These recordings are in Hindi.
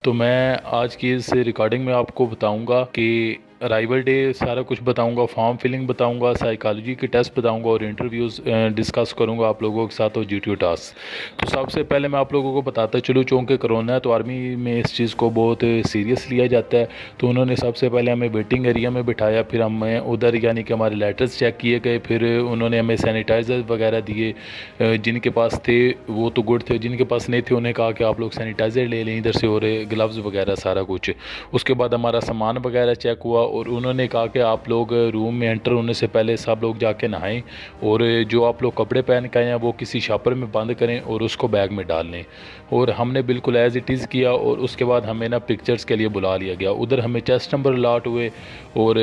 तो मैं आज की इस रिकॉर्डिंग में आपको बताऊंगा कि अराइवल डे सारा कुछ बताऊंगा, फॉर्म फिलिंग बताऊंगा, साइकोलॉजी के टेस्ट बताऊंगा और इंटरव्यूज़ डिस्कस करूंगा आप लोगों के साथ और जीटीओ टास्क। तो सबसे पहले मैं आप लोगों को बताता चलूँ, चूँकि कोरोना है तो आर्मी में इस चीज़ को बहुत सीरियस लिया जाता है। तो उन्होंने सबसे पहले हमें वेटिंग एरिया में बिठाया, फिर हमें उधर यानी कि हमारे लेटर्स चेक किए गए, फिर उन्होंने हमें सैनिटाइज़र वगैरह दिए। जिनके पास थे वो तो गुड थे, जिनके पास नहीं थे उन्हें कहा कि आप लोग सैनिटाइज़र ले लें इधर से, और ग्लव्स वगैरह सारा कुछ। उसके बाद हमारा सामान वगैरह चेक हुआ और उन्होंने कहा कि आप लोग रूम में एंटर होने से पहले सब लोग जाके नहाएं, और जो आप लोग कपड़े पहन के आए हैं वो किसी शॉपर में बंद करें और उसको बैग में डाल लें। और हमने बिल्कुल एज़ इट इज़ किया। और उसके बाद हमें ना पिक्चर्स के लिए बुला लिया गया, उधर हमें चेस्ट नंबर अलाट हुए और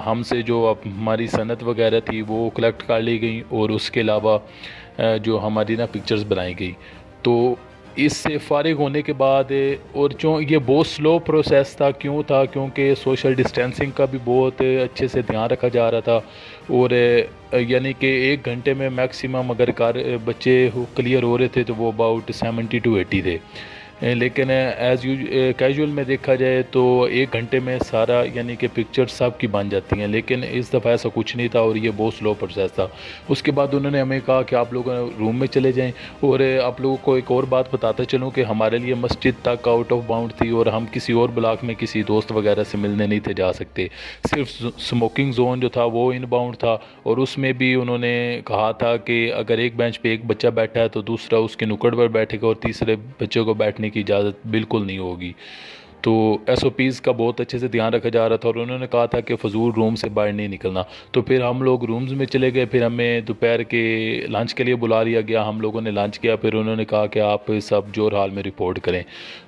हमसे जो हमारी सनत वगैरह थी वो कलेक्ट कर ली गई, और उसके अलावा जो हमारी ना पिक्चर्स बनाई गई। तो इससे फ़ारिग होने के बाद और जो ये बहुत स्लो प्रोसेस था, क्यों था, क्योंकि सोशल डिस्टेंसिंग का भी बहुत अच्छे से ध्यान रखा जा रहा था। और यानी कि 1 घंटे में मैक्सिमम अगर बच्चे क्लियर हो रहे थे तो वो अबाउट 70 to 80 थे। लेकिन एज़ यूज कैजुअल में देखा जाए तो 1 घंटे में सारा यानी कि पिक्चर सब की बन जाती हैं, लेकिन इस दफ़ा ऐसा कुछ नहीं था और ये बहुत स्लो प्रोसेस था। उसके बाद उन्होंने हमें कहा कि आप लोग रूम में चले जाएं। और आप लोगों को एक और बात बताता चलूँ कि हमारे लिए मस्जिद तक आउट ऑफ बाउंड थी और हम किसी और ब्लॉक में किसी दोस्त वगैरह से मिलने नहीं थे जा सकते। सिर्फ स्मोकिंग जोन जो था वो इन बाउंड था, और उसमें भी उन्होंने कहा था कि अगर एक बेंच पे एक बच्चा बैठा है तो दूसरा उसके नुक्कड़ पर बैठेगा और तीसरे बच्चे को बैठने की इजाज़त बिल्कुल नहीं होगी। तो एसओपीज़ का बहुत अच्छे से ध्यान रखा जा रहा था, और उन्होंने कहा था कि फ़जूल रूम से बाहर नहीं निकलना। तो फिर हम लोग रूम्स में चले गए, फिर हमें दोपहर के लंच के लिए बुला लिया गया। हम लोगों ने लंच किया, फिर उन्होंने कहा कि आप सब जोर हाल में रिपोर्ट करें।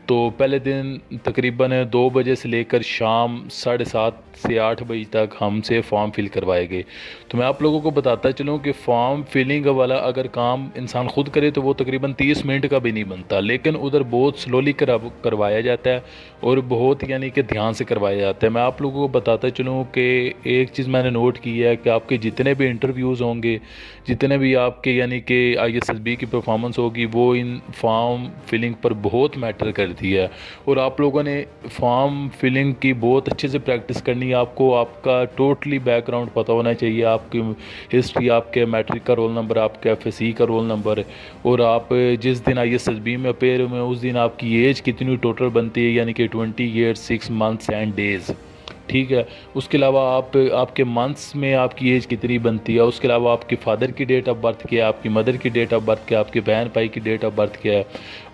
तो पहले दिन तकरीबन 2 बजे से लेकर शाम 7:30 से 8 बजे तक हमसे फॉर्म फिल करवाए गए। तो मैं आप लोगों को बताता चलूँ कि फॉर्म फिलिंग वाला अगर काम इंसान ख़ुद करे तो वो तकरीबन 30 मिनट का भी नहीं बनता, लेकिन उधर बहुत स्लोली करवाया जाता है और बहुत यानी कि ध्यान से करवाया जाता है। मैं आप लोगों को बताता चलूँ कि एक चीज़ मैंने नोट की है कि आपके जितने भी इंटरव्यूज़ होंगे, जितने भी आपके यानी कि ISSB की परफॉर्मेंस होगी, वो इन फॉर्म फिलिंग पर बहुत मैटर करती है। और आप लोगों ने फॉर्म फिलिंग की बहुत अच्छे से प्रैक्टिस करनी है। आपको आपका टोटली बैकग्राउंड पता होना चाहिए, आपकी हिस्ट्री, आपके मैट्रिक का रोल नंबर, आपके FSE का रोल नंबर, और आप जिस दिन ISSB में अपेयर हुए उस दिन आपकी एज कितनी टोटल बनती है, यानी कि 20 ईयर्स 6 मंथ्स एंड डेज़। ठीक है। उसके अलावा आपके मंथ्स में आपकी एज कितनी बनती है। उसके अलावा आपके फादर की डेट ऑफ बर्थ क्या है, आपकी मदर की डेट ऑफ बर्थ क्या है, आपके बहन भाई की डेट ऑफ बर्थ क्या है,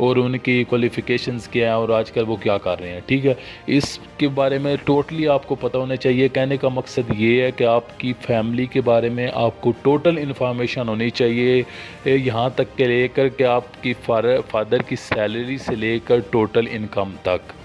और उनकी क्वालिफ़िकेशंस क्या है, और आजकल वो क्या कर रहे हैं। ठीक है। इसके बारे में टोटली आपको पता होना चाहिए। कहने का मकसद ये है कि आपकी फैमिली के बारे में आपको टोटल इन्फॉर्मेशन होनी चाहिए, यहाँ तक के लेकर कि आपकी फादर की सैलरी से लेकर टोटल इनकम तक।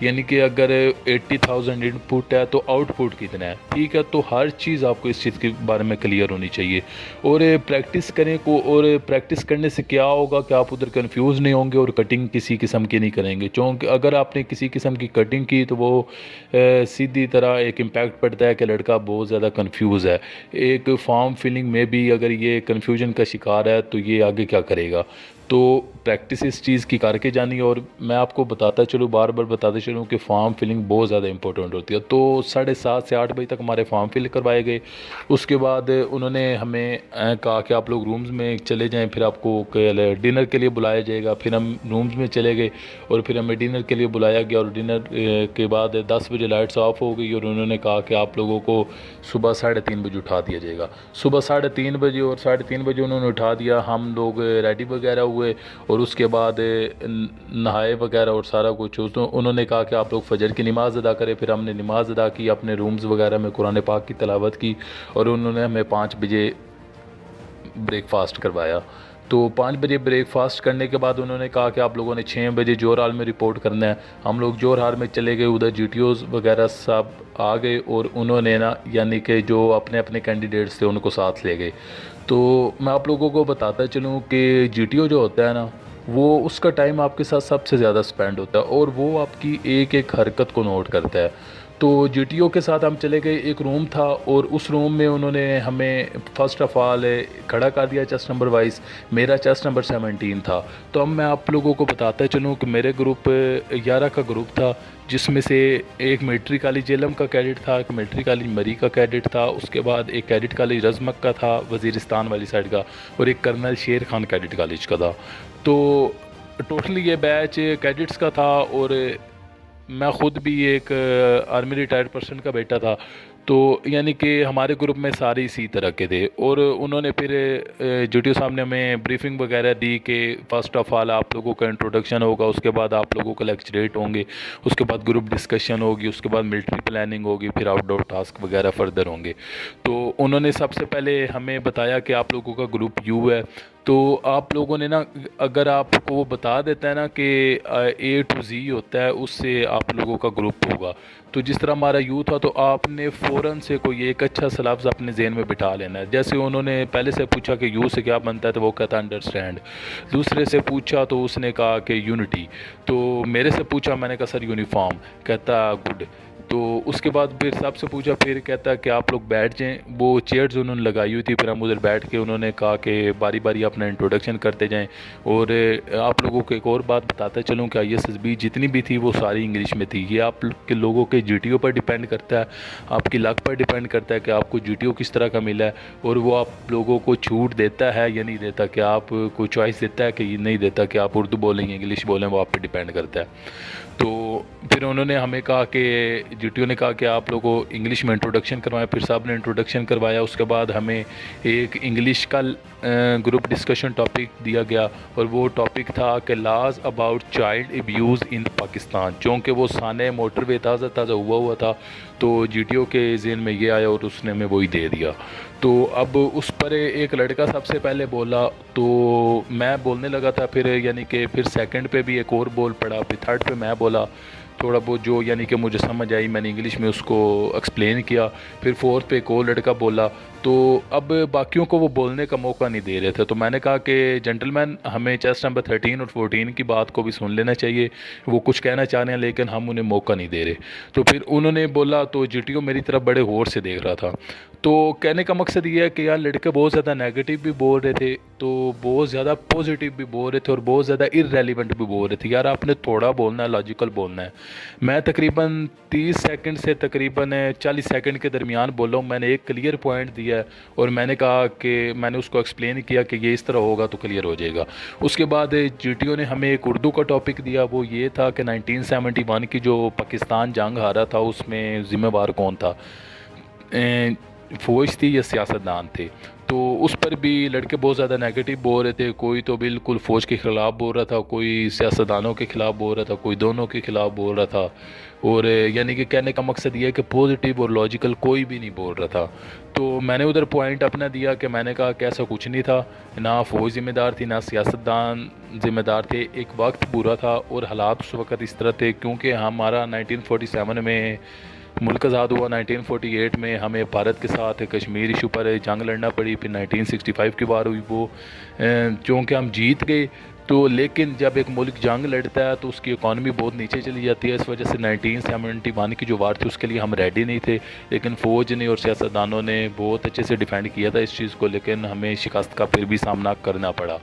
यानी कि अगर 80,000 इनपुट है तो आउटपुट कितना है। ठीक है। तो हर चीज़ आपको इस चीज़ के बारे में क्लियर होनी चाहिए, और प्रैक्टिस करें को। और प्रैक्टिस करने से क्या होगा कि आप उधर कंफ्यूज नहीं होंगे और कटिंग किसी किस्म की नहीं करेंगे। क्योंकि अगर आपने किसी किस्म की कटिंग की तो वो सीधी तरह एक इम्पैक्ट पड़ता है कि लड़का बहुत ज़्यादा कंफ्यूज है। एक फॉर्म फिलिंग में भी अगर ये कन्फ्यूजन का शिकार है तो ये आगे क्या करेगा। तो प्रैक्टिस इस चीज़ की करके जानी है। और मैं आपको बताता चलूँ, बार बार बताते चलूँ कि फॉर्म फिलिंग बहुत ज़्यादा इंपॉर्टेंट होती है। तो 7:30 से 8 बजे तक हमारे फॉर्म फिल करवाए गए। उसके बाद उन्होंने हमें कहा कि आप लोग रूम्स में चले जाएं, फिर आपको डिनर के लिए बुलाया जाएगा। फिर हम रूम्स में चले गए और फिर हमें डिनर के लिए बुलाया गया, और डिनर के बाद 10 बजे लाइट्स ऑफ हो गई, और उन्होंने कहा कि आप लोगों को सुबह 3:30 बजे उठा दिया जाएगा। सुबह 3:30 बजे, और 3:30 बजे उन्होंने उठा दिया। हम लोग रेडी वगैरह हुए और उसके बाद नहाए वगैरह और सारा कुछ। उन्होंने कहा कि आप लोग फजर की नमाज़ अदा करें। फिर हमने नमाज़ अदा की, अपने रूम्स वगैरह में कुरान पाक की तिलावत की, और उन्होंने हमें 5 बजे ब्रेकफास्ट करवाया। तो 5 बजे ब्रेकफास्ट करने के बाद उन्होंने कहा कि आप लोगों ने 6 बजे जोर हाल में रिपोर्ट करना है। हम लोग जोर हाल में चले गए, उधर GTOs वगैरह सब आ गए, और उन्होंने ना यानी कि जो अपने अपने कैंडिडेट्स थे उनको साथ ले गए। तो मैं आप लोगों को बताता चलूँ कि GTO जो होता है ना, वो उसका टाइम आपके साथ सबसे ज़्यादा स्पेंड होता है, और वो आपकी एक एक हरकत को नोट करता है। तो जीटीओ के साथ हम चले गए, एक रूम था और उस रूम में उन्होंने हमें फ़र्स्ट ऑफ़ ऑल खड़ा कर दिया चेस्ट नंबर वाइज। मेरा चेस्ट नंबर 17 था। तो अब मैं आप लोगों को बताता चलूँ कि मेरे ग्रुप 11 का ग्रुप था, जिसमें से एक मिलिट्री कॉलेज जेलम का कैडेट था, एक मिलिट्री कॉलेज मरी का कैडेट था, उसके बाद एक कैडेट कॉलेज रज़मक का था वज़ीरिस्तान वाली साइड का, और एक कर्नल शेर खान कैडेट कॉलेज का था। तो टोटली ये बैच कैडेट्स का था और मैं ख़ुद भी एक आर्मी रिटायर्ड पर्सन का बेटा था। तो यानी कि हमारे ग्रुप में सारे इसी तरह के थे। और उन्होंने फिर जीटीओ साहब ने हमें ब्रीफिंग वगैरह दी कि फ़र्स्ट ऑफ़ ऑल आप लोगों का इंट्रोडक्शन होगा, उसके बाद आप लोगों का लेक्चरेट होंगे, उसके बाद ग्रुप डिस्कशन होगी, उसके बाद मिलिट्री प्लानिंग होगी, फिर आउटडोर टास्क वगैरह फर्दर होंगे। तो उन्होंने सबसे पहले हमें बताया कि आप लोगों का ग्रुप यू है। तो आप लोगों ने ना, अगर आपको वो बता देता है ना कि A to Z होता है, उससे आप लोगों का ग्रुप होगा। तो जिस तरह हमारा यू था, तो आपने फ़ौरन से कोई एक अच्छा सा लफ्ज़ अपने ज़हन में बिठा लेना है। जैसे उन्होंने पहले से पूछा कि यू से क्या बनता है, तो वो कहता अंडरस्टैंड। दूसरे से पूछा तो उसने कहा कि यूनिटी। तो मेरे से पूछा, मैंने कहा सर यूनिफॉर्म, कहता गुड। तो उसके बाद फिर सबसे पूछा, फिर कहता कि आप लोग बैठ जाएं। वो चेयर्स उन्होंने लगाई हुई थी, फिर हम उधर बैठ के उन्होंने कहा कि बारी बारी अपना इंट्रोडक्शन करते जाएं। और आप लोगों को एक और बात बताता चलूँ कि ISSB जितनी भी थी वो सारी इंग्लिश में थी। ये आप के लोगों के GTO पर डिपेंड करता है, आपकी लक पर डिपेंड करता है कि आपको GTO किस तरह का मिला है, और वो आप लोगों को छूट देता है या नहीं देता, कि आपको चॉइस देता है कि नहीं देता कि आप उर्दू बोलेंगे इंग्लिश बोलें, वो आप पे डिपेंड करता है। तो फिर उन्होंने हमें कहा कि GTO ने कहा कि आप लोगों को इंग्लिश में इंट्रोडक्शन करवाया। फिर साहब ने इंट्रोडक्शन करवाया। उसके बाद हमें एक इंग्लिश का ग्रुप डिस्कशन टॉपिक दिया गया, और वो टॉपिक था कि लॉज अबाउट चाइल्ड अब्यूज़ इन पाकिस्तान। चूँकि वो साने मोटरवे ताज़ा ताज़ा हुआ था, तो GTO के ज़हन में ये आया और उसने हमें वही दे दिया। तो अब उस पर एक लड़का सबसे पहले बोला, तो मैं बोलने लगा था। फिर यानी कि फिर सेकंड पे भी एक और बोल पड़ा, फिर थर्ड पे मैं बोला थोड़ा बहुत, जो यानी कि मुझे समझ आई मैंने इंग्लिश में उसको एक्सप्लेन किया। फिर फोर्थ पे एक और लड़का बोला। तो अब बाकियों को वो बोलने का मौका नहीं दे रहे थे। तो मैंने कहा कि जेंटलमैन, हमें चेस्ट नंबर 13 और 14 की बात को भी सुन लेना चाहिए। वो कुछ कहना चाह रहे हैं लेकिन हम उन्हें मौका नहीं दे रहे। तो फिर उन्होंने बोला, तो GTO मेरी तरफ बड़े गौर से देख रहा था। तो कहने का मकसद ये है कि यार लड़के बहुत ज़्यादा नेगेटिव भी बोल रहे थे, तो बहुत ज़्यादा पॉजिटिव भी बोल रहे थे, और बहुत ज़्यादा इररेलेवेंट भी बोल रहे थे। यार आपने थोड़ा बोलना है, लॉजिकल बोलना है। मैं तकरीबन 30 सेकंड से तकरीबन 40 सेकंड के दरमियान बोला हूँ। मैंने एक क्लियर पॉइंट दिया है और मैंने कहा कि मैंने उसको एक्सप्लेन किया कि ये इस तरह होगा तो क्लियर हो जाएगा। उसके बाद GTO ने हमें एक उर्दू का टॉपिक दिया। वो ये था कि 1971 की जो पाकिस्तान जंग हारा था, उसमें ज़िम्मेवार कौन था, फ़ौज थी या सियासतदान थे। तो उस पर भी लड़के बहुत ज़्यादा नेगेटिव बोल रहे थे। कोई तो बिल्कुल फ़ौज के ख़िलाफ़ बोल रहा था, कोई सियासतदानों के ख़िलाफ़ बोल रहा था, कोई दोनों के ख़िलाफ़ बोल रहा था। और यानी कि कहने का मकसद ये है कि पॉजिटिव और लॉजिकल कोई भी नहीं बोल रहा था। तो मैंने उधर पॉइंट अपना दिया कि मैंने कहा कि ऐसा कुछ नहीं था, ना फ़ौज ज़िम्मेदार थी, ना सियासतदान ज़िम्मेदार थे। एक वक्त बुरा था और हालात उस वक़्त इस तरह थे, क्योंकि हमारा 1947 में मुल्क आज़ाद हुआ। 1948 में हमें भारत के साथ कश्मीर इशू पर जंग लड़ना पड़ी। फिर 1965 की बार हुई, वो चूँकि हम जीत गए। तो लेकिन जब एक मुल्क जंग लड़ता है तो उसकी इकॉनमी बहुत नीचे चली जाती है। इस वजह से 1971 की जो वार थी उसके लिए हम रेडी नहीं थे, लेकिन फ़ौज ने और सियासतदानों ने बहुत अच्छे से डिफेंड किया था इस चीज़ को, लेकिन हमें शिकस्त का फिर भी सामना करना पड़ा।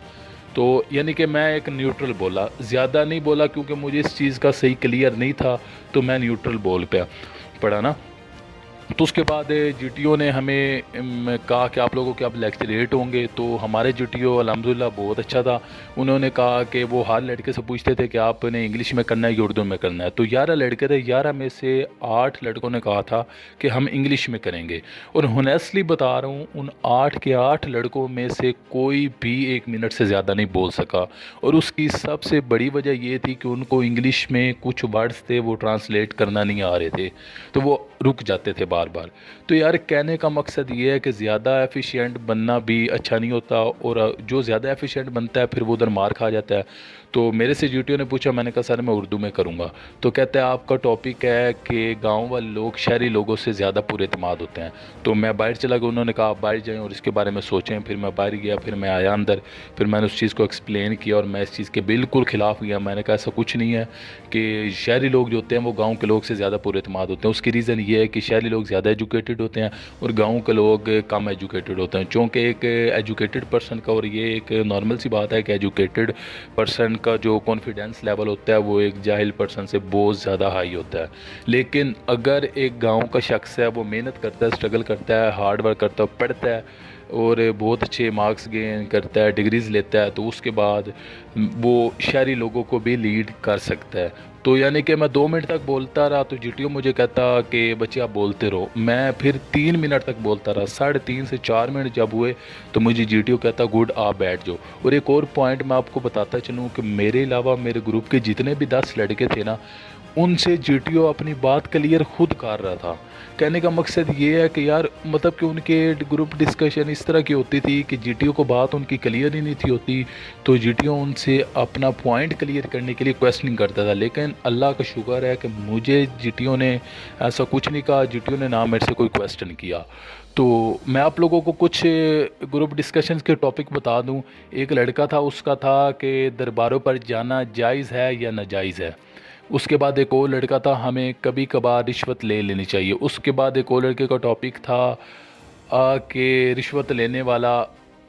तो यानी कि मैं एक न्यूट्रल बोला, ज़्यादा नहीं बोला, क्योंकि मुझे इस चीज़ का सही क्लियर नहीं था, तो मैं न्यूट्रल बोल पे पड़ा ना। तो उसके बाद GTO ने हमें कहा कि आप लोगों के अब लेक्चरेट होंगे। तो हमारे GTO अल्हम्दुलिल्लाह बहुत अच्छा था। उन्होंने कहा कि वो हर लड़के से पूछते थे कि आपने इंग्लिश में करना है या उर्दू में करना है। तो 11 लड़के थे, 11 में से 8 लड़कों ने कहा था कि हम इंग्लिश में करेंगे। और होनेस्टली बता रहा हूँ, उन 8 के 8 लड़कों में से कोई भी 1 मिनट से ज़्यादा नहीं बोल सका। और उसकी सबसे बड़ी वजह ये थी कि उनको इंग्लिश में कुछ वर्ड्स थे वो ट्रांसलेट करना नहीं आ रहे थे, तो वो रुक जाते थे बार बार। तो यार कहने का मकसद ये है कि ज़्यादा एफिशिएंट बनना भी अच्छा नहीं होता, और जो ज़्यादा एफिशिएंट बनता है फिर वो उधर मार खा जाता है। तो मेरे से जीटीओ ने पूछा, मैंने कहा सर मैं उर्दू में करूँगा। तो कहते हैं आपका टॉपिक है कि गांव वाले लोग शहरी लोगों से ज़्यादा पुरएतमाद होते हैं। तो मैं बाहर चला गया, उन्होंने कहा आप बाहर जाएँ और इसके बारे में सोचें। फिर मैं बाहर गया, फिर मैं आया अंदर, फिर मैंने उस चीज़ को एक्सप्लेन किया और मैं इस चीज़ के बिल्कुल ख़िलाफ़ गया। मैंने कहा ऐसा कुछ नहीं है कि शहरी लोग जो होते हैं वो गाँव के लोग से ज़्यादा पुरएतमाद होते हैं। उसकी रीज़न ये है कि शहरी लोग ज़्यादा एजुकेटेड होते हैं और गाँव के लोग कम एजुकेटेड होते हैं। चूँकि एक एजुकेटेड पर्सन का, और ये एक नॉर्मल सी बात है कि एजुकेटेड पर्सन का जो कॉन्फिडेंस लेवल होता है वो एक जाहिल पर्सन से बहुत ज़्यादा हाई होता है। लेकिन अगर एक गांव का शख्स है, वो मेहनत करता है, स्ट्रगल करता है, हार्ड वर्क करता है, पढ़ता है और बहुत अच्छे मार्क्स गेन करता है, डिग्रीज़ लेता है, तो उसके बाद वो शहरी लोगों को भी लीड कर सकता है। तो यानी कि मैं 2 मिनट तक बोलता रहा तो जीटीओ मुझे कहता कि बच्चे आप बोलते रहो। मैं फिर 3 मिनट तक बोलता रहा। 3.5 से 4 मिनट जब हुए तो मुझे जीटीओ कहता गुड आप बैठ जाओ। और एक और पॉइंट मैं आपको बताता चलूँ कि मेरे अलावा मेरे ग्रुप के जितने भी 10 लड़के थे ना, उनसे जीटीओ अपनी बात क्लियर खुद कर रहा था। कहने का मकसद ये है कि यार मतलब कि उनके ग्रुप डिस्कशन इस तरह की होती थी कि जीटीओ को बात उनकी क्लियर ही नहीं थी होती, तो जीटीओ उनसे अपना पॉइंट क्लियर करने के लिए क्वेश्चनिंग करता था। लेकिन अल्लाह का शुक्र है कि मुझे जीटीओ ने ऐसा कुछ नहीं कहा, जीटीओ ने ना मेरे से कोई क्वेश्चन किया। तो मैं आप लोगों को कुछ ग्रुप डिस्कशंस के टॉपिक बता दूं। एक लड़का था, उसका था कि दरबारों पर जाना जायज़ है या नाजायज़ है। उसके बाद एक और लड़का था, हमें कभी कभार रिश्वत ले लेनी चाहिए। उसके बाद एक और लड़के का टॉपिक था कि रिश्वत लेने वाला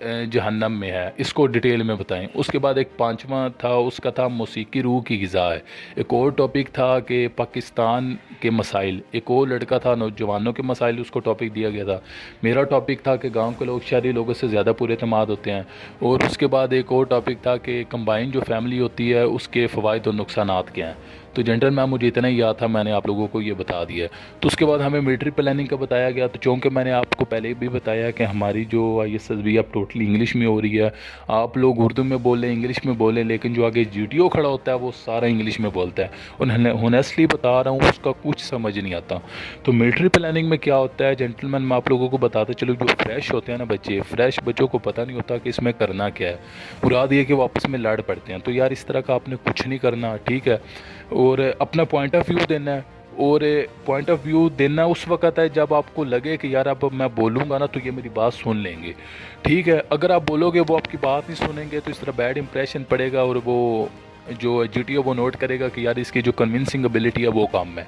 जहन्नम में है, इसको डिटेल में बताएं। उसके बाद एक पांचवा था, उसका था मौसीकी रूह की ग़िज़ा है। एक और टॉपिक था कि पाकिस्तान के मसाइल। एक और लड़का था नौजवानों के मसाइल, उसको टॉपिक दिया गया था। मेरा टॉपिक था कि गांव के लोग शहरी लोगों से ज़्यादा पुरएतमाद होते हैं। और उसके बाद एक और टॉपिक था कि कंबाइन जो फैमिली होती है उसके फ़वाइद और नुकसानात क्या हैं। तो जनरल मैम मुझे इतना ही याद था, मैंने आप लोगों को ये बता दिया। तो उसके बाद हमें मिलिट्री प्लानिंग का बताया गया। तो चूँकि मैंने आपको पहले भी बताया कि हमारी जो ISSB अब टोटली इंग्लिश में हो रही है। आप लोग उर्दू में बोलें, इंग्लिश में बोलें, लेकिन जो आगे जीटीओ खड़ा होता है वो सारा इंग्लिश में बोलता है। और होनेस्टली बता रहा हूँ, उसका कुछ समझ नहीं आता। तो मिलिट्री प्लानिंग में क्या होता है जेंटलमैन, मैं आप लोगों को बताता चलूँ। जो फ्रेश होते हैं ना बच्चे, फ्रेश बच्चों को पता नहीं होता कि इसमें करना क्या है। मुराद ये कि वो आपस में लड़ पड़ते हैं। तो यार इस तरह का आपने कुछ नहीं करना, ठीक है। और अपना पॉइंट ऑफ व्यू देना है। और पॉइंट ऑफ व्यू देना उस वक्त है जब आपको लगे कि यार अब मैं बोलूँगा ना तो ये मेरी बात सुन लेंगे, ठीक है। अगर आप बोलोगे वो आपकी बात नहीं सुनेंगे तो इस तरह बैड इंप्रेशन पड़ेगा और वो जो जीटीओ वो नोट करेगा कि यार इसकी जो कन्विंसिंग एबिलिटी है वो कम है।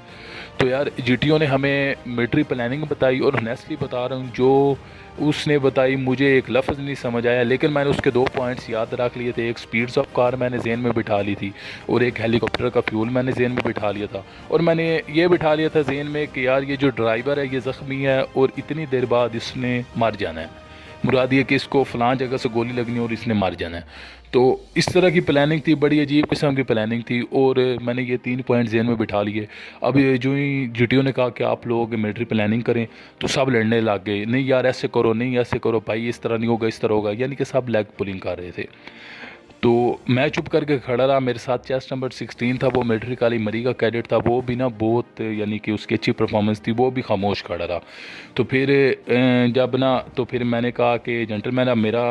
तो यार जीटीओ ने हमें मिलिट्री प्लानिंग बताई और ऑनेस्टली बता रहा हूँ जो उसने बताई मुझे एक लफ्ज़ नहीं समझ आया, लेकिन मैंने उसके 2 पॉइंट्स याद रख लिए थे। एक स्पीड्स ऑफ कार मैंने जहन में बिठा ली थी और एक हेलीकॉप्टर का फ्यूल मैंने जहन में बिठा लिया था। और मैंने ये बिठा लिया था जहन में कि यार ये जो ड्राइवर है ये ज़ख्मी है और इतनी देर बाद इसने मर जाना है। मुराद ये कि इसको फ़लाँ जगह से गोली लगनी और इसने मर जाना है। तो इस तरह की प्लानिंग थी, बड़ी अजीब किस्म की प्लानिंग थी। और मैंने ये 3 पॉइंट जहन में बिठा लिए। अब ये जो ही जीटीओ ने कहा कि आप लोग मिलिट्री प्लानिंग करें तो सब लड़ने लग गए, नहीं यार ऐसे करो, नहीं ऐसे करो भाई, इस तरह नहीं होगा, इस तरह होगा, यानी कि सब लेग पुलिंग कर रहे थे। तो मैं चुप करके खड़ा रहा। मेरे साथ चेस्ट नंबर 16 था, वो मिलिट्री काली मरी का कैडेट था। वो भी ना बहुत यानी कि उसकी अच्छी परफॉर्मेंस थी, वो भी खामोश खड़ा रहा। तो फिर जब ना तो फिर मैंने कहा कि जेंटलमैन अब मेरा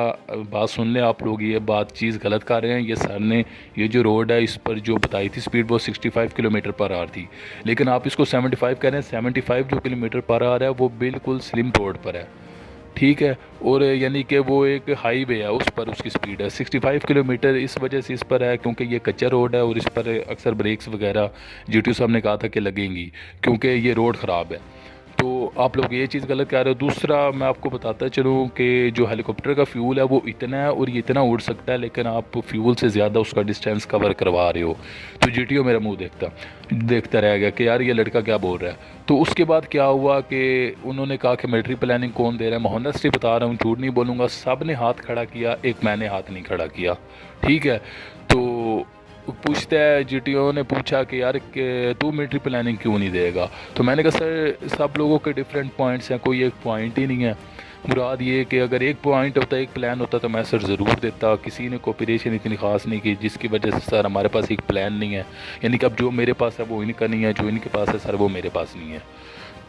बात सुन लें, आप लोग ये बात चीज़ गलत कर रहे हैं। ये सर ने ये जो रोड है इस पर जो बताई थी स्पीड वो 65 किलोमीटर पर आवर थी, लेकिन आप इसको 75 कह रहे हैं। 75 जो किलोमीटर पर आवर है वो बिल्कुल स्लिम रोड पर है, ठीक है। और यानी कि वो एक हाईवे है, उस पर उसकी स्पीड है 65 किलोमीटर। इस वजह से इस पर है क्योंकि ये कच्चा रोड है और इस पर अक्सर ब्रेक्स वगैरह जीटीओ साहब ने कहा था कि लगेंगी क्योंकि ये रोड ख़राब है। तो आप लोग ये चीज़ गलत कह रहे हो। दूसरा मैं आपको बताता चलूँ कि जो हेलीकॉप्टर का फ्यूल है वो इतना है और ये इतना उड़ सकता है, लेकिन आप फ्यूल से ज़्यादा उसका डिस्टेंस कवर करवा रहे हो। तो जीटीओ मेरा मुंह देखता रह गया कि यार ये लड़का क्या बोल रहा है। तो उसके बाद क्या हुआ कि उन्होंने कहा कि मिलिट्री प्लानिंग कौन दे रहा है। मैं ऑनेस्टली बता रहा हूँ, झूठ नहीं बोलूँगा, सब ने हाथ खड़ा किया, एक मैंने हाथ नहीं खड़ा किया, ठीक है। तो पूछता है, जीटीओ ने पूछा कि यार तू मिलिट्री प्लानिंग क्यों नहीं देगा। तो मैंने कहा सर सब लोगों के डिफरेंट पॉइंट्स हैं, कोई एक पॉइंट ही नहीं है। मुराद ये कि अगर एक पॉइंट होता, एक प्लान होता तो मैं सर ज़रूर देता। किसी ने कोऑपरेशन इतनी ख़ास नहीं की जिसकी वजह से सर हमारे पास एक प्लान नहीं है। यानी कि अब जो मेरे पास है वो इनका नहीं है, जो इनके पास है सर वो मेरे पास नहीं है।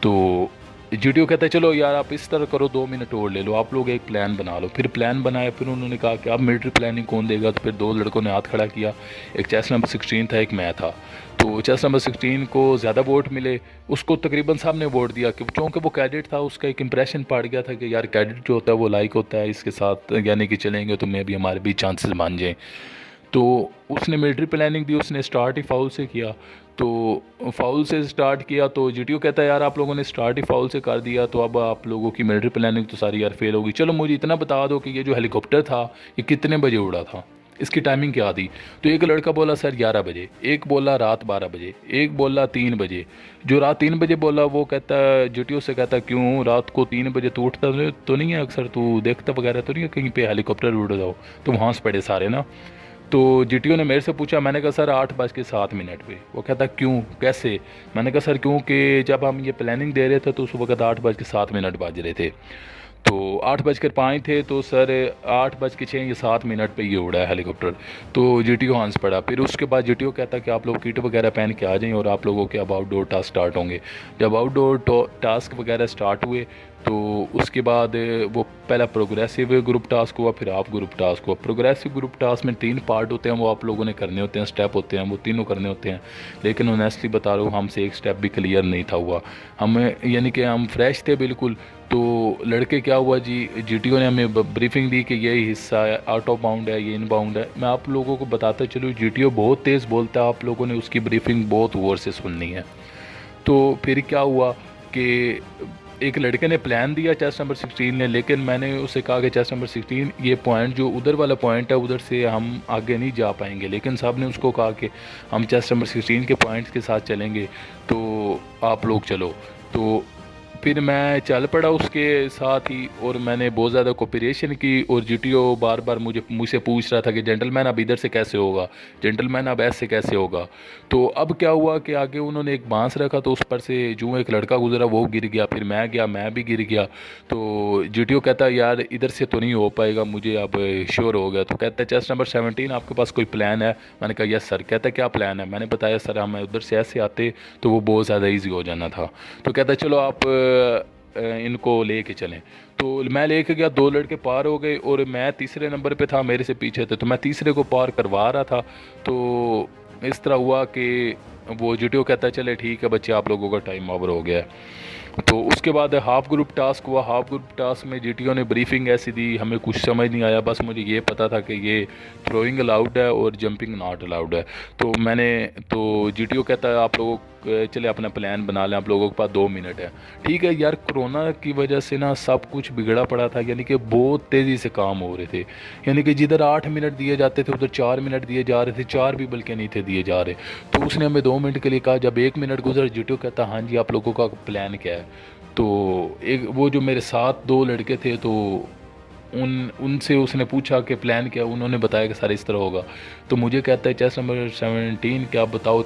तो जीटीओ कहता है चलो यार आप इस तरह करो, 2 मिनट और ले लो, आप लोग एक प्लान बना लो। फिर प्लान बनाया, फिर उन्होंने कहा कि अब मिलिट्री प्लानिंग कौन देगा, तो फिर 2 लड़कों ने हाथ खड़ा किया। एक चेस नंबर 16 था, एक मैं था। तो चेस नंबर 16 को ज़्यादा वोट मिले, उसको तकरीबन साहब ने वोट दिया कि क्योंकि वो कैडेट था, उसका एक इंप्रेशन पड़ गया था कि यार कैडेट जो होता है वो लाइक होता है, इसके साथ यानी कि चलेंगे तो मैं भी, हमारे भी चांसेस मान जाएँ। तो उसने मिलिट्री प्लानिंग दी, उसने स्टार्ट ही फाउल से किया। तो फाउल से स्टार्ट किया तो जीटीओ कहता है यार आप लोगों ने स्टार्ट ही फाउल से कर दिया, तो अब आप लोगों की मिलिट्री प्लानिंग तो सारी यार फेल होगी। चलो मुझे इतना बता दो कि ये जो हेलीकॉप्टर था ये कितने बजे उड़ा था, इसकी टाइमिंग क्या थी। तो एक लड़का बोला सर 11 बजे, एक बोला रात 12 बजे, एक बोला 3 बजे। जो रात 3 बजे बोला वो कहता है जीटीओ से, कहता क्यों रात को 3 बजे तो उठता तो नहीं है अक्सर, तू देखता वगैरह तो नहीं है कहीं पे हेलीकॉप्टर उड़ जाओ। तो वहाँ से पड़े सारे ना। तो जीटीओ ने मेरे से पूछा, मैंने कहा सर 8:07 पे। वो कहता क्यों कैसे। मैंने कहा सर क्योंकि जब हम ये प्लानिंग दे रहे थे तो उस वक्त 8:07 बज रहे थे। तो 8:05 थे, तो सर 8:06 या 7 पे ये उड़ा है हेलीकॉप्टर। तो जीटीओ हंस पड़ा। फिर उसके बाद जीटीओ कहता कि आप लोग किट वगैरह पहन के आ जाएं और आप लोगों के अब आउटडोर टास्क स्टार्ट होंगे। जब आउटडोर टास्क वगैरह स्टार्ट हुए तो उसके बाद वो पहला प्रोग्रेसिव ग्रुप टास्क हुआ, फिर आप ग्रुप टास्क हुआ। प्रोग्रेसिव ग्रुप टास्क में 3 पार्ट होते हैं, वो आप लोगों ने करने होते हैं, स्टेप होते हैं, वो तीनों करने होते हैं। लेकिन ऑनेस्टली बता रहा हूँ हमसे एक स्टेप भी क्लियर नहीं था हुआ। हमें यानी कि हम फ्रेश थे बिल्कुल। तो लड़के क्या हुआ जी, जीटीओ ने हमें ब्रीफिंग दी कि ये हिस्सा है आउट ऑफ बाउंड है, ये इन बाउंड है। मैं आप लोगों को बताता चलूँ जीटीओ बहुत तेज़ बोलता है, आप लोगों ने उसकी ब्रीफिंग बहुत गौर से सुननी है। तो फिर क्या हुआ कि एक लड़के ने प्लान दिया चेस्ट नंबर 16 ने, लेकिन मैंने उससे कहा कि चेस्ट नंबर 16 ये पॉइंट जो उधर वाला पॉइंट है उधर से हम आगे नहीं जा पाएंगे। लेकिन साहब ने उसको कहा कि हम चेस्ट नंबर 16 के पॉइंट्स के साथ चलेंगे, तो आप लोग चलो। तो फिर मैं चल पड़ा उसके साथ ही, और मैंने बहुत ज़्यादा कोऑपरेशन की। और जीटीओ बार बार मुझसे पूछ रहा था कि जेंटलमैन अब इधर से कैसे होगा, जेंटलमैन अब ऐसे कैसे होगा। तो अब क्या हुआ कि आगे उन्होंने एक बांस रखा, तो उस पर से जो एक लड़का गुजरा वो गिर गया, फिर मैं गया, मैं भी गिर गया। तो जीटीओ कहता यार इधर से तो नहीं हो पाएगा, मुझे अब श्योर हो गया। तो कहता है चेस्ट नंबर 17 आपके पास कोई प्लान है। मैंने कहा यस सर। कहता क्या प्लान है। मैंने बताया सर हम उधर से ऐसे आते तो वो बहुत ज़्यादा ईजी हो जाना था। तो कहता चलो आप इनको ले के चलें। तो मैं लेके गया, 2 लड़के पार हो गए और मैं तीसरे नंबर पे था, मेरे से पीछे थे, तो मैं तीसरे को पार करवा रहा था। तो इस तरह हुआ कि वो जीटीओ कहता है चले ठीक है बच्चे आप लोगों का टाइम ओवर हो गया है। तो उसके बाद हाफ ग्रुप टास्क हुआ। हाफ ग्रुप टास्क में जीटीओ ने ब्रीफिंग ऐसी दी, हमें कुछ समझ नहीं आया, बस मुझे ये पता था कि ये थ्रोइंग अलाउड है और जंपिंग नॉट अलाउड है। तो जीटीओ कहता है आप लोगों चले अपना प्लान बना लें, आप लोगों के पास 2 मिनट है। ठीक है यार, कोरोना की वजह से ना सब कुछ बिगड़ा पड़ा था, यानी कि बहुत तेज़ी से काम हो रहे थे। यानी कि जिधर 8 मिनट दिए जाते थे उधर 4 मिनट दिए जा रहे थे, 4 भी बल्कि नहीं थे दिए जा रहे। तो उसने हमें 2 मिनट के लिए कहा। जब 1 मिनट गुजर जीटीओ कहता हाँ जी आप लोगों का प्लान क्या है। तो एक वो जो मेरे साथ 2 लड़के थे, तो उनसे उसने पूछा कि प्लान क्या। उन्होंने बताया कि सारा इस तरह होगा। तो मुझे कहता है चेस्ट नंबर 17 क्या बताओ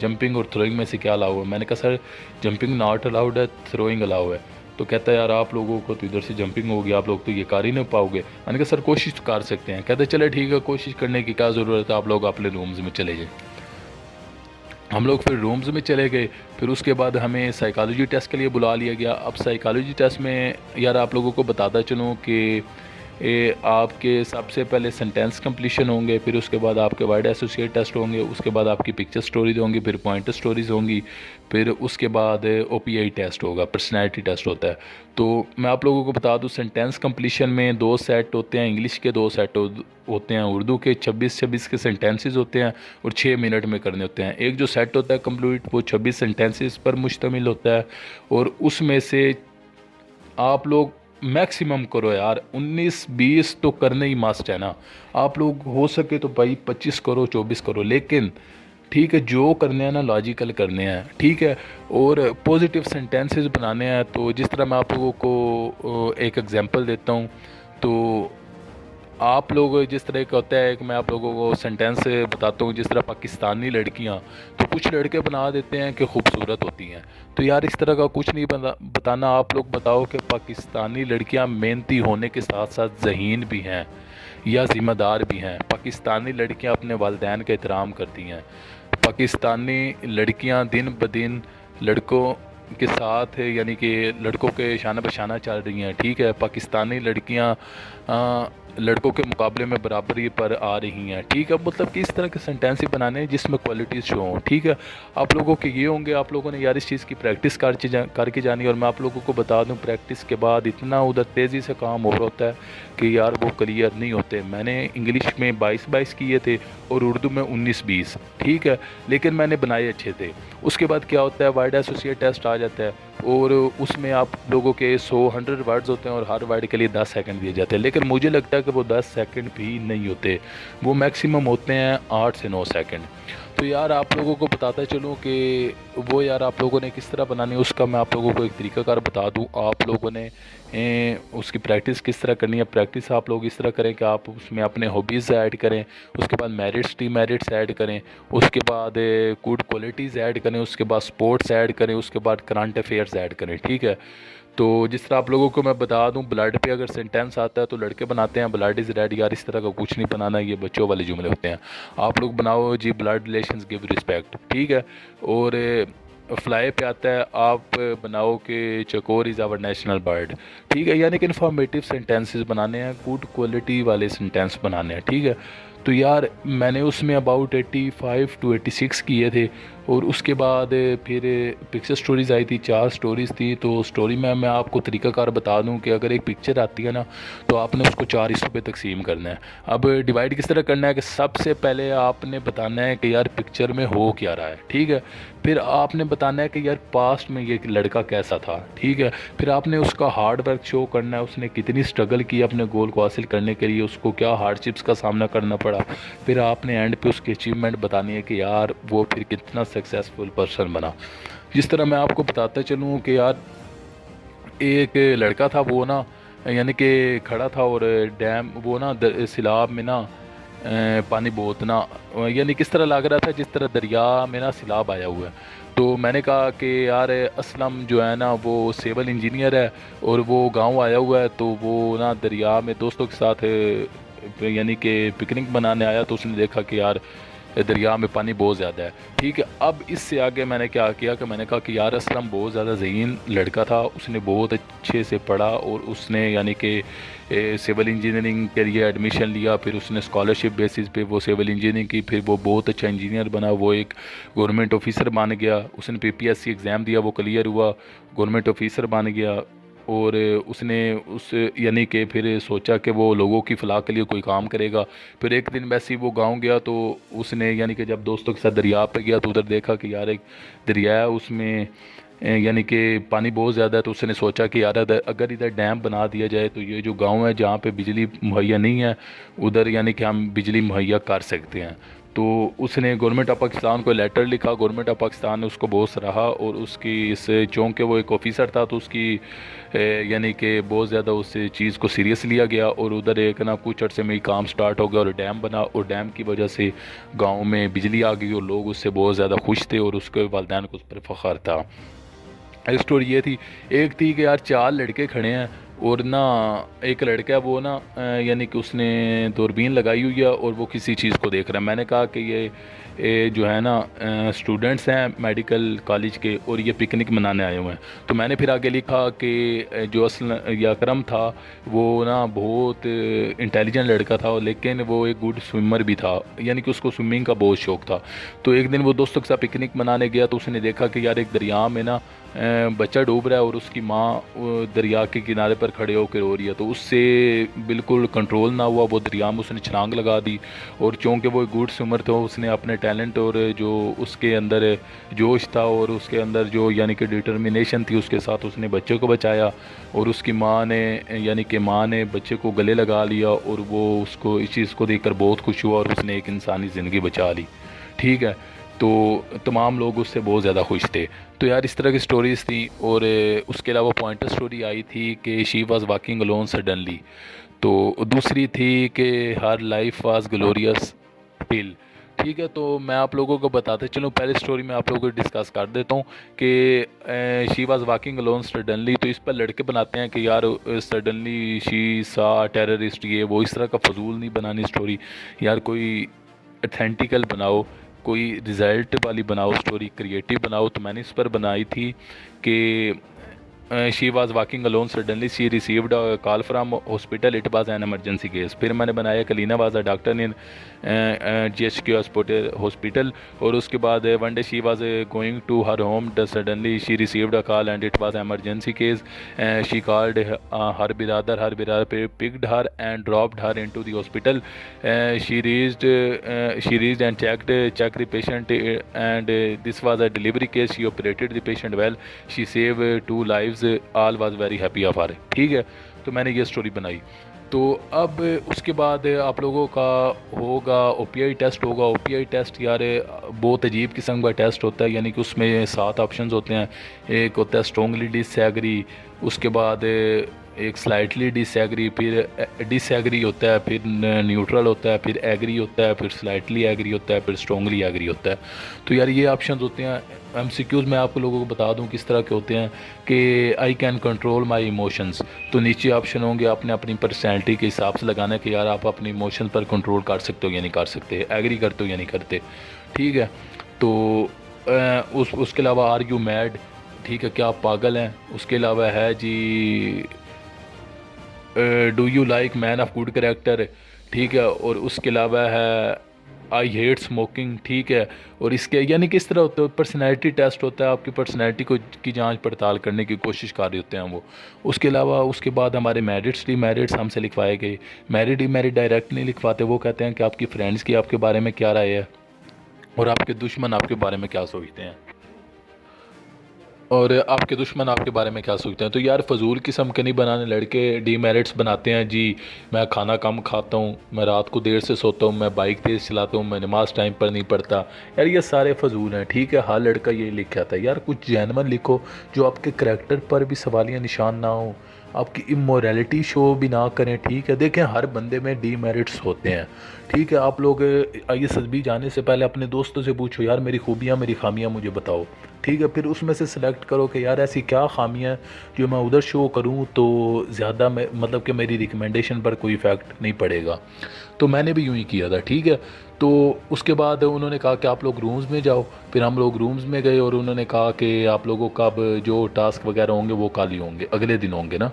जंपिंग और थ्रोइंग में से क्या अलाउ है। मैंने कहा सर जंपिंग नॉट अलाउड है, थ्रोइंग अलाउ है। तो कहता है यार आप लोगों को तो इधर से जंपिंग होगी, आप लोग तो ये कर ही नहीं पाओगे। मैंने कहा सर कोशिश तो कर सकते हैं। कहते चले ठीक है, कोशिश करने की क्या ज़रूरत है, आप लोग अपने रूम्स में चले जाए। हम लोग फिर रूम्स में चले गए। फिर उसके बाद हमें साइकोलॉजी टेस्ट के लिए बुला लिया गया। अब साइकोलॉजी टेस्ट में यार आप लोगों को बताता चलूँ कि आपके सबसे पहले सेंटेंस कंप्लीशन होंगे, फिर उसके बाद आपके वर्ड एसोसिएट टेस्ट होंगे, उसके बाद आपकी पिक्चर स्टोरीज होंगी, फिर पॉइंटर स्टोरीज होंगी, फिर उसके बाद ओपीआई टेस्ट होगा, पर्सनैलिटी टेस्ट होता है। तो मैं आप लोगों को बता दूं सेंटेंस कंप्लीशन में 2 सेट होते हैं, इंग्लिश के 2 सेट होते हैं, उर्दू के 26-26 के सेंटेंसेस होते हैं और 6 मिनट में करने होते हैं। एक जो सेट होता है कंप्लीट वो 26 सेंटेंसेस पर मुश्तमिल होता है, और उसमें से आप लोग मैक्सिमम करो यार 19-20 तो करने ही मस्ट है ना। आप लोग हो सके तो भाई 25 करो, 24 करो, लेकिन ठीक है जो करने हैं ना लॉजिकल करने हैं, ठीक है। और पॉजिटिव सेंटेंसेस बनाने हैं। तो जिस तरह मैं आप लोगों को एक एग्जांपल देता हूँ। तो आप लोग जिस तरह का होता है कि मैं आप लोगों को सेंटेंस बताता हूँ, जिस तरह पाकिस्तानी लड़कियाँ, तो कुछ लड़के बना देते हैं कि खूबसूरत होती हैं। तो यार इस तरह का कुछ नहीं बताना। आप लोग बताओ कि पाकिस्तानी लड़कियाँ मेहनती होने के साथ साथ ज़हीन भी हैं या ज़िम्मेदार भी हैं। पाकिस्तानी लड़कियाँ अपने वालिदैन का एहतराम करती हैं। पाकिस्तानी लड़कियाँ दिन ब दिन लड़कों के साथ यानी कि लड़कों के शाना बशाना चल रही हैं, ठीक है। पाकिस्तानी लड़कियां लड़कों के मुकाबले में बराबरी पर आ रही हैं, ठीक है। मतलब कि इस तरह के सेंटेंस ही बनाने हैं जिसमें क्वालिटीज़ शो हों, ठीक है। आप लोगों के ये होंगे, आप लोगों ने यार इस चीज़ की प्रैक्टिस करके जानी। और मैं आप लोगों को बता दूं, प्रैक्टिस के बाद इतना उधर तेज़ी से काम हो रहा होता है कि यार वो क्लियर नहीं होते। मैंने इंग्लिश में 22-22 किए थे और उर्दू में 19-20, ठीक है, लेकिन मैंने बनाए अच्छे थे। उसके बाद क्या होता है, वर्ड एसोसिएट टेस्ट आ जाता है और उसमें आप लोगों के 100 वर्ड्स होते हैं और हर वर्ड के लिए 10 सेकंड दिए जाते हैं। लेकिन मुझे लगता है कि वो 10 सेकंड भी नहीं होते, वो मैक्सिमम होते हैं 8 से 9 सेकंड। तो यार आप लोगों को बताता चलूँ कि वो यार आप लोगों ने किस तरह बनानी है, उसका मैं आप लोगों को एक तरीकाकार बता दूँ। आप लोगों ने उसकी प्रैक्टिस किस तरह करनी है। प्रैक्टिस आप लोग इस तरह करें कि आप उसमें अपने हॉबीज़ ऐड करें, उसके बाद मेरिट्स डीमेरिट्स ऐड करें, उसके बाद गुड क्वालिटीज़ ऐड करें, उसके बाद स्पोर्ट्स ऐड करें, उसके बाद करंट अफेयर्स ऐड करें, ठीक है। तो जिस तरह आप लोगों को मैं बता दूं, ब्लड पे अगर सेंटेंस आता है तो लड़के बनाते हैं ब्लड इज़ रेड। यार इस तरह का कुछ नहीं बनाना, ये बच्चों वाले जुमले होते हैं। आप लोग बनाओ जी ब्लड रिलेशंस गिव रिस्पेक्ट, ठीक है। और फ्लाई पे आता है, आप बनाओ कि चकोर इज़ आवर नेशनल बर्ड, ठीक है। यानी कि इन्फॉर्मेटिव सेंटेंसेस बनाने हैं, गुड क्वालिटी वाले सेंटेंस बनाने हैं, ठीक है। तो यार मैंने उसमें अबाउट 85 to 86 किए थे। और उसके बाद फिर पिक्चर स्टोरीज़ आई थी, 4 स्टोरीज़ थी। तो स्टोरी में मैं आपको तरीकाकार बता दूं कि अगर एक पिक्चर आती है ना, तो आपने उसको 4 हिस्सों पे तकसीम करना है। अब डिवाइड किस तरह करना है कि सबसे पहले आपने बताना है कि यार पिक्चर में हो क्या रहा है, ठीक है। फिर आपने बताना है कि यार पास्ट में ये लड़का कैसा था, ठीक है। फिर आपने उसका हार्ड वर्क शो करना है, उसने कितनी स्ट्रगल की अपने गोल को हासिल करने के लिए, उसको क्या हार्डशिप्स का सामना करना पड़ा। फिर आपने एंड पे उसकी अचीवमेंट बतानी है कि यार वो फिर कितना सक्सेसफुल पर्सन बना। जिस तरह मैं आपको बताता चलूँ कि यार एक लड़का था, वो ना यानी कि खड़ा था और डैम वो ना सिलाब में ना पानी बहुत ना यानी किस तरह लग रहा था जिस तरह दरिया में ना सिलाब आया हुआ है। तो मैंने कहा कि यार असलम जो है ना वो सिविल इंजीनियर है और वो गांव आया हुआ है। तो वो ना दरिया में दोस्तों के साथ यानी कि पिकनिक मनाने आया। तो उसने देखा कि यार दरिया में पानी बहुत ज़्यादा है, ठीक है। अब इससे आगे मैंने क्या किया कि मैंने कहा कि यार असलम बहुत ज़्यादा ज़हीन लड़का था, उसने बहुत अच्छे से पढ़ा और उसने यानी कि सिविल इंजीनियरिंग के लिए एडमिशन लिया। फिर उसने स्कॉलरशिप बेसिस पे वो सिविल इंजीनियरिंग की, फिर वो बहुत अच्छा इंजीनियर बना, वो एक गवर्नमेंट ऑफिसर बन गया। उसने पीपीएससी एग्ज़ाम दिया, वो क्लियर हुआ, गवर्नमेंट ऑफिसर बन गया। और उसने उस यानी कि फिर सोचा कि वो लोगों की फलाह के लिए कोई काम करेगा। फिर एक दिन वैसे ही वो गांव गया, तो उसने यानी कि जब दोस्तों के साथ दरिया पे गया तो उधर देखा कि यार एक दरिया है, उसमें यानी कि पानी बहुत ज़्यादा है। तो उसने सोचा कि यार अगर इधर डैम बना दिया जाए तो ये जो गांव है जहाँ पे बिजली मुहैया नहीं है, उधर यानी कि हम बिजली मुहैया कर सकते हैं। तो उसने गवर्नमेंट ऑफ पाकिस्तान को लेटर लिखा, गवर्नमेंट ऑफ पाकिस्तान ने उसको बहुत सराहा और उसकी इस चौंक के वो एक ऑफिसर था तो उसकी यानी कि बहुत ज़्यादा उस चीज़ को सीरियस लिया गया। और उधर एक ना कुछ अर्से में ही काम स्टार्ट हो गया और डैम बना और डैम की वजह से गांव में बिजली आ गई और लोग उससे बहुत ज़्यादा खुश थे और उसके वालिदैन को उस पर फ़ख्र था। एक स्टोरी ये थी, एक थी कि यार 4 लड़के खड़े हैं और ना एक लड़का है वो ना यानी कि उसने दूरबीन लगाई हुई है और वो किसी चीज़ को देख रहा है। मैंने कहा कि ये जो है ना स्टूडेंट्स हैं मेडिकल कॉलेज के और ये पिकनिक मनाने आए हुए हैं। तो मैंने फिर आगे लिखा कि जो असल या अकरम था वो ना बहुत इंटेलिजेंट लड़का था लेकिन वो एक गुड स्विमर भी था, यानी कि उसको स्विमिंग का बहुत शौक था। तो एक दिन वो दोस्तों के साथ पिकनिक मनाने गया तो उसने देखा कि यार एक दरिया में ना बच्चा डूब रहा है और उसकी माँ दरिया के किनारे पर खड़े होकर रो रही है। तो उससे बिल्कुल कंट्रोल ना हुआ, वो दरिया में उसने छलांग लगा दी। और चूँकि वो एक गुड स्विमर था, उसने अपने टैलेंट और जो उसके अंदर जोश था और उसके अंदर जो यानी कि डिटर्मिनेशन थी उसके साथ उसने बच्चे को बचाया। और उसकी माँ ने यानी कि माँ ने बच्चे को गले लगा लिया और वो उसको इस चीज़ को देखकर बहुत खुश हुआ और उसने एक इंसानी ज़िंदगी बचा ली, ठीक है। तो तमाम लोग उससे बहुत ज़्यादा खुश थे। तो यार इस तरह की स्टोरीज़ थी। और उसके अलावा पॉइंटर स्टोरी आई थी कि she was walking alone suddenly. तो दूसरी थी कि हर लाइफ वाज ग्लोरियस टिल, ठीक है। तो मैं आप लोगों को बताते चलूँ, पहले स्टोरी में आप लोगों को डिस्कस कर देता हूँ कि she was walking alone suddenly. तो इस पर लड़के बनाते हैं कि यार सडनली शी सा टेररिस्ट, ये वो, इस तरह का फजूल नहीं बनानी स्टोरी यार, कोई अथेंटिकल बनाओ, कोई रिज़ल्ट वाली बनाओ स्टोरी, क्रिएटिव बनाओ। तो मैंने इस पर बनाई थी कि she was walking alone, suddenly she received a call from hospital, it was an emergency case. फिर मैंने बनाया Kalina was a doctor in GHQ hospital. और उसके बाद one day she was going to her home, suddenly she received a call and it was emergency case. She called her brother picked her and dropped her into the hospital. She reached and checked the patient and this was a delivery case. She operated the patient well. She saved 2 lives. All was very happy of her। ठीक है, तो मैंने ये स्टोरी बनाई। तो अब उसके बाद आप लोगों का होगा OPI टेस्ट होगा। OPI टेस्ट यार बहुत अजीब किस्म का टेस्ट होता है, यानी कि उसमें 7 ऑप्शंस होते हैं। एक होता है स्ट्रॉन्गली डिसएग्री, उसके बाद एक स्लाइटली डिसएग्री, फिर डिसएग्री होता है, फिर न्यूट्रल होता है, फिर एग्री होता है, फिर स्लाइटली एग्री होता है, फिर स्ट्रॉन्गली एग्री होता है। तो यार ये ऑप्शंस होते हैं। MCQs मैं आपको लोगों को बता दूं किस तरह के होते हैं कि I can control my emotions. तो नीचे ऑप्शन होंगे, आपने अपनी पर्सनैलिटी के हिसाब से लगाना है कि यार आप अपने इमोशन पर कंट्रोल कर सकते हो या नहीं कर सकते, एग्री करते हो या नहीं करते। ठीक है, तो उसके अलावा आर यू मैड, ठीक है, क्या आप पागल हैं। उसके अलावा है जी do you like man of good character, ठीक है। और उसके अलावा है आई हेट स्मोकिंग, ठीक है। और इसके यानी किस तरह होता है, पर्सनैलिटी टेस्ट होता है, आपकी पर्सनैलिटी को की जांच पड़ताल करने की कोशिश कर रहे होते हैं वो। उसके अलावा उसके बाद हमारे मेरिट्स डिमेरिट्स हमसे लिखवाए गए। मेरिट डिमेरिट डायरेक्ट नहीं लिखवाते, वो कहते हैं कि आपकी फ्रेंड्स की आपके बारे में क्या राय है और आपके दुश्मन आपके बारे में क्या सोचते हैं, और आपके दुश्मन आपके बारे में क्या सोचते हैं। तो यार फजूल किस्म के नहीं बनाने लड़के डीमेरिट्स बनाते हैं जी। मैं खाना कम खाता हूँ, मैं रात को देर से सोता हूँ, मैं बाइक तेज़ चलाता हूँ, मैं नमाज टाइम पर नहीं पढ़ता। यार ये सारे फजूल हैं, ठीक है। हर लड़का ये लिख आता है। यार कुछ जेन्युइन लिखो जो आपके करैक्टर पर भी सवालिया निशान ना हो, आपकी इमोरलिटी शो भी ना करें, ठीक है। देखें हर बंदे में डीमेरिट्स होते हैं, ठीक है। आप लोग ISSB जाने से पहले अपने दोस्तों से पूछो यार मेरी खूबियाँ मेरी खामियाँ मुझे बताओ, ठीक है। फिर उसमें से सिलेक्ट करो कि यार ऐसी क्या खामियाँ हैं जो मैं उधर शो करूँ तो ज़्यादा मतलब कि मेरी रिकमेंडेशन पर कोई इफ़ेक्ट नहीं पड़ेगा। तो मैंने भी यूँ ही किया था, ठीक है। तो उसके बाद उन्होंने कहा कि आप लोग रूम्स में जाओ। फिर हम लोग रूम्स में गए और उन्होंने कहा कि आप लोगों का अब जो टास्क वगैरह होंगे वो कल ही होंगे, अगले दिन होंगे ना।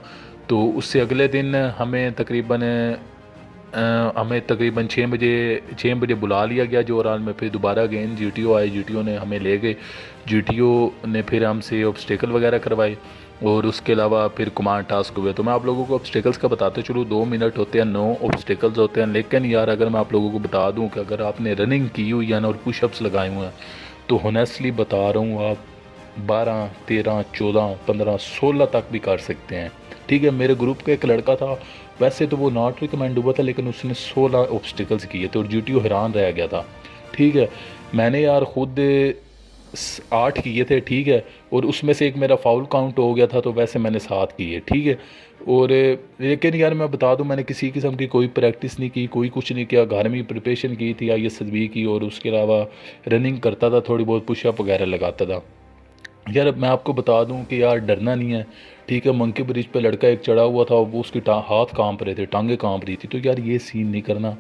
तो उससे अगले दिन हमें तकरीबन 6 बजे बुला लिया गया जोरान में। फिर दोबारा अगेन GTO आए, GTO ने हमें ले गए। GTO ने फिर हमसे ऑब्स्टिकल वगैरह करवाए और उसके अलावा फिर कमांड टास्क हुए। तो मैं आप लोगों को ऑब्स्टिकल्स का बताते चलूँ, 2 मिनट होते हैं, 9 ऑब्स्टिकल्स होते हैं। लेकिन यार अगर मैं आप लोगों को बता दूँ कि अगर आपने रनिंग की हुई है ना और पुशअप्स लगाए हुए हैं तो होनेस्टली बता रहा हूँ आप 12, 13, 14, 15, 16 तक भी कर सकते हैं, ठीक है। मेरे ग्रुप का एक लड़का था, वैसे तो वो नॉट रिकमेंड हुआ था, लेकिन उसने 16 ऑब्स्टिकल्स किए थे और GTO हैरान रह गया था, ठीक है। मैंने यार खुद 8 किए थे, ठीक है। और उसमें से एक मेरा फाउल काउंट हो गया था, तो वैसे मैंने 7 किए, ठीक है। और लेकिन यार मैं बता दूं मैंने किसी किस्म की कोई प्रैक्टिस नहीं की, कोई कुछ नहीं किया। घर में प्रिपरेशन की थी ISSB की, और उसके अलावा रनिंग करता था, थोड़ी बहुत पुशअप वगैरह लगाता था। यार मैं आपको बता दूं कि यार डरना नहीं है, ठीक है। मंकी ब्रिज पे लड़का एक चढ़ा हुआ था, वो उसके हाथ कांप रहे थे, टांगे कांप रही थी। तो यार ये सीन नहीं करना,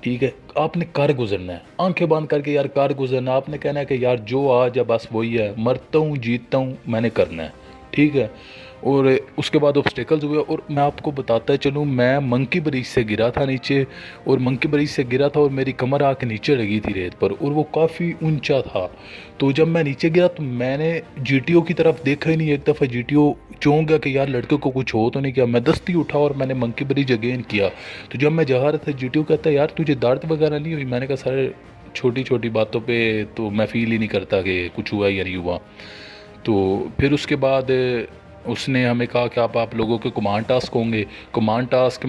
ठीक है। आपने कर गुजरना है, आंखें बंद करके यार कर गुजरना। आपने कहना है कि यार जो आज है बस वही है, मरता हूँ जीतता हूँ मैंने करना है, ठीक है। और उसके बाद ऑब्स्टेकल्स हुए। और मैं आपको बताता चलूँ, मैं मंकी ब्रिज से गिरा था नीचे, और मंकी ब्रिज से गिरा था और मेरी कमर आके नीचे लगी थी रेत पर, और वो काफ़ी ऊंचा था। तो जब मैं नीचे गिरा तो मैंने GTO की तरफ देखा ही नहीं। एक दफ़ा GTO चौंक गया कि यार लड़के को कुछ हो तो नहीं किया। मैं दस्ती उठा और मैंने मंकी ब्रिज अगेन किया। तो जब मैं जा रहा था GTO कहता है यार तुझे दर्द वगैरह नहीं हुई। मैंने कहा सर छोटी छोटी बातों पे तो मैं फील ही नहीं करता कि कुछ हुआ या नहीं हुआ। तो फिर उसके बाद उसने हमें कहा कि आप लोगों के कमांड टास्क होंगे। कमांड टास्क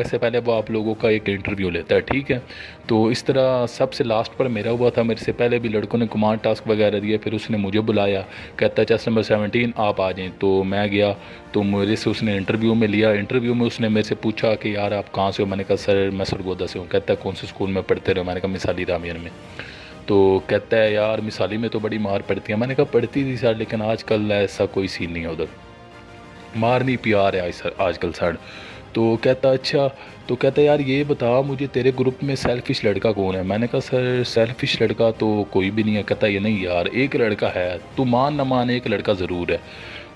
से पहले वो आप लोगों का एक इंटरव्यू लेता है, ठीक है। तो इस तरह सबसे लास्ट पर मेरा हुआ था। मेरे से पहले भी लड़कों ने कमांड टास्क वगैरह दिए। फिर उसने मुझे बुलाया, कहता है चेस्ट नंबर 17 आप आ जाएँ। तो मैं गया, तो मेरे से उसने इंटरव्यू में लिया। इंटरव्यू में उसने मेरे से पूछा कि यार आप कहाँ से हो। मैंने कहा सर मैं सरगोदा से हूँ। कहता है कौन से स्कूल में पढ़ते रहे। मैंने कहा मिसाली रामियन में। तो कहता है यार मिसाली में तो बड़ी मार पड़ती है। मैंने कहा पड़ती थी सर, लेकिन आजकल ऐसा कोई सीन नहीं है उधर, मार नहीं प्यार है आजकल सर। तो कहता अच्छा, तो कहता यार ये बता मुझे तेरे ग्रुप में सेल्फिश लड़का कौन है। मैंने कहा सर सेल्फिश लड़का तो कोई भी नहीं है। कहता ये नहीं यार एक लड़का है, तू मान ना मान एक लड़का ज़रूर है।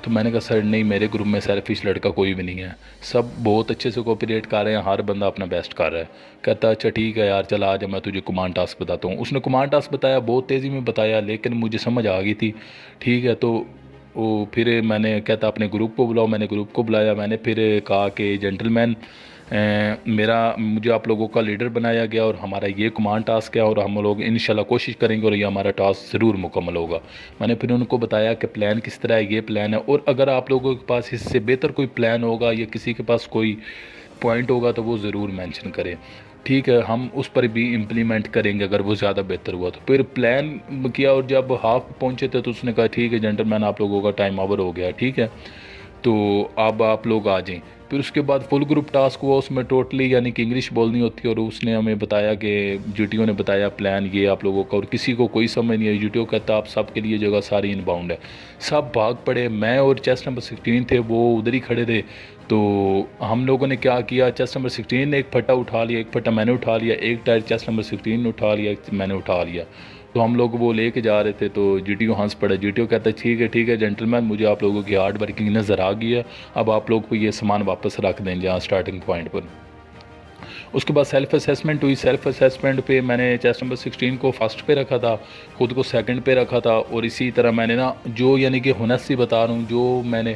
तो मैंने कहा सर नहीं मेरे ग्रुप में सेल्फिश लड़का कोई भी नहीं है, सब बहुत अच्छे से कोऑपरेट कर रहे हैं, हर बंदा अपना बेस्ट कर रहा है। कहता अच्छा ठीक है यार चल आज मैं तुझे कमांड टास्क बताता हूँ। उसने कमांड टास्क बताया, बहुत तेज़ी में बताया लेकिन मुझे समझ आ गई थी। ठीक है तो वो फिर मैंने कहता अपने ग्रुप को बुलाओ, मैंने ग्रुप को बुलाया। मैंने फिर कहा कि जेंटलमैन मेरा मुझे आप लोगों का लीडर बनाया गया और हमारा ये कमांड टास्क है और हम लोग इंशाल्लाह कोशिश करेंगे और ये हमारा टास्क ज़रूर मुकम्मल होगा। मैंने फिर उनको बताया कि प्लान किस तरह है, ये प्लान है और अगर आप लोगों के पास इससे बेहतर कोई प्लान होगा या किसी के पास कोई पॉइंट होगा तो वो ज़रूर मेंशन करें। ठीक है हम उस पर भी इम्प्लीमेंट करेंगे अगर वो ज़्यादा बेहतर हुआ तो। फिर प्लान किया और जब हाफ पहुँचे थे तो उसने कहा ठीक है जेंटलमैन आप लोगों का टाइम ओवर हो गया, ठीक है तो अब आप लोग आ जाएं। फिर उसके बाद फुल ग्रुप टास्क हुआ, उसमें टोटली यानी कि इंग्लिश बोलनी होती है और उसने हमें बताया कि जीटीओ ने बताया प्लान ये आप लोगों का और किसी को कोई समझ नहीं है। जीटीओ कहता आप सब के लिए जगह सारी इनबाउंड है। सब भाग पड़े, मैं और चेस्ट नंबर 16 थे वो उधर ही खड़े थे। तो हम लोगों ने क्या किया, चेस्ट नंबर 16 ने एक फट्टा उठा लिया, एक फट्टा मैंने उठा लिया, एक टायर चेस्ट नंबर 16 ने उठा लिया, एक मैंने उठा लिया। तो हम लोग वो लेके जा रहे थे तो जीटीओ हंस पड़ा। जीटीओ कहता है ठीक है जेंटलमैन मुझे आप लोगों की हार्ड वर्किंग नज़र आ गई है, अब आप लोग को ये सामान वापस रख दें जहाँ स्टार्टिंग पॉइंट पर। उसके बाद सेल्फ़ असेसमेंट हुई। सेल्फ़ असेसमेंट पे मैंने चेस्ट नंबर 16 को फर्स्ट पे रखा था, खुद को सेकंड पे रखा था और इसी तरह मैंने ना जो यानी कि हुनसी बता रहा हूँ जो मैंने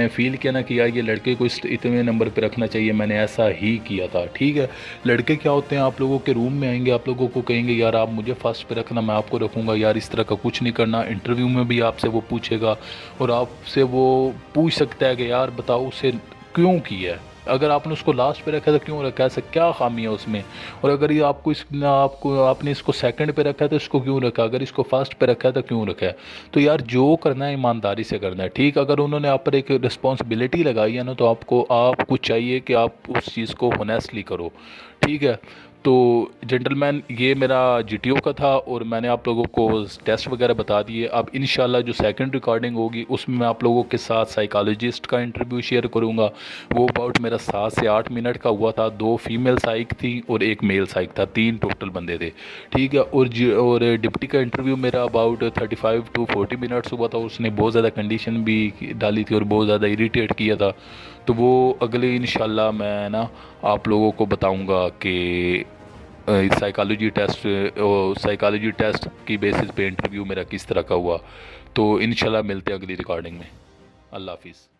फ़ील किया ना किया ये लड़के को इस इतने नंबर पे रखना चाहिए, मैंने ऐसा ही किया था। ठीक है लड़के क्या होते हैं आप लोगों के रूम में आएंगे, आप लोगों को कहेंगे यार आप मुझे फर्स्ट पे रखना मैं आपको रखूँगा, यार इस तरह का कुछ नहीं करना। इंटरव्यू में भी आपसे वो पूछेगा और आपसे वो पूछ सकता है कि यार बताओ उसे क्यों किया है, अगर आपने उसको लास्ट पे रखा है तो क्यों रखा है, ऐसा क्या खामी है उसमें। और अगर ये आपको आपने इसको सेकंड पे रखा है तो इसको क्यों रखा, अगर इसको फर्स्ट पे रखा है तो क्यों रखा है। तो यार जो करना है ईमानदारी से करना है। ठीक अगर उन्होंने आप पर एक रिस्पॉन्सिबिलिटी लगाई है ना तो आपको चाहिए कि आप उस चीज़ को होनेस्टली करो। ठीक है तो जेंटलमैन ये मेरा जीटीओ का था और मैंने आप लोगों को टेस्ट वगैरह बता दिए। अब इंशाल्लाह जो सेकंड रिकॉर्डिंग होगी उसमें मैं आप लोगों के साथ साइकोलॉजिस्ट का इंटरव्यू शेयर करूंगा। वो अबाउट मेरा 7 से 8 मिनट का हुआ था, 2 फीमेल साइक थी और 1 मेल साइक था, 3 टोटल बंदे थे। ठीक है और डिप्टी का इंटरव्यू मेरा अबाउट 35 टू 40 मिनट्स हुआ था। उसने बहुत ज़्यादा कंडीशन भी डाली थी और बहुत ज़्यादा इरीटेट किया था। तो वो अगले इंशाल्लाह मैं ना आप लोगों को बताऊंगा कि साइकोलॉजी टेस्ट की बेसिस पे इंटरव्यू मेरा किस तरह का हुआ। तो इंशाल्लाह मिलते हैं अगली रिकॉर्डिंग में। अल्लाह हाफिज़।